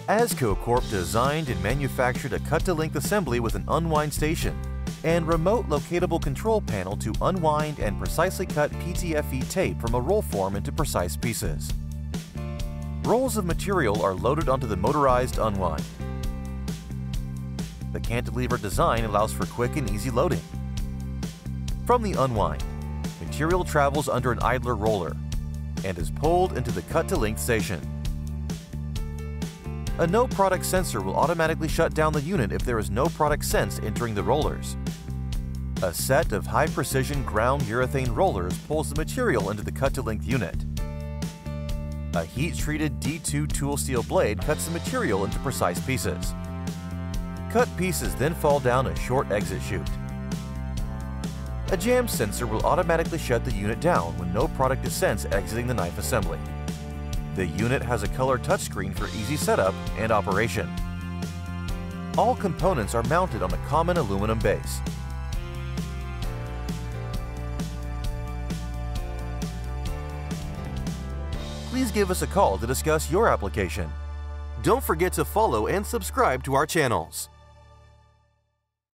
AZCO Corp designed and manufactured a cut-to-length assembly with an unwind station and remote locatable control panel to unwind and precisely cut PTFE tape from a roll form into precise pieces. Rolls of material are loaded onto the motorized Unwind. The cantilevered design allows for quick and easy loading. From the Unwind, material travels under an idler roller and is pulled into the cut-to-length station. A no product sensor will automatically shut down the unit if there is no product sense entering the rollers. A set of high-precision ground urethane rollers pulls the material into the cut-to-length unit. A heat-treated D2 tool steel blade cuts the material into precise pieces. Cut pieces then fall down a short exit chute. A jam sensor will automatically shut the unit down when no product is sensed exiting the knife assembly. The unit has a color touchscreen for easy setup and operation. All components are mounted on a common aluminum base. Please give us a call to discuss your application. Don't forget to follow and subscribe to our channels.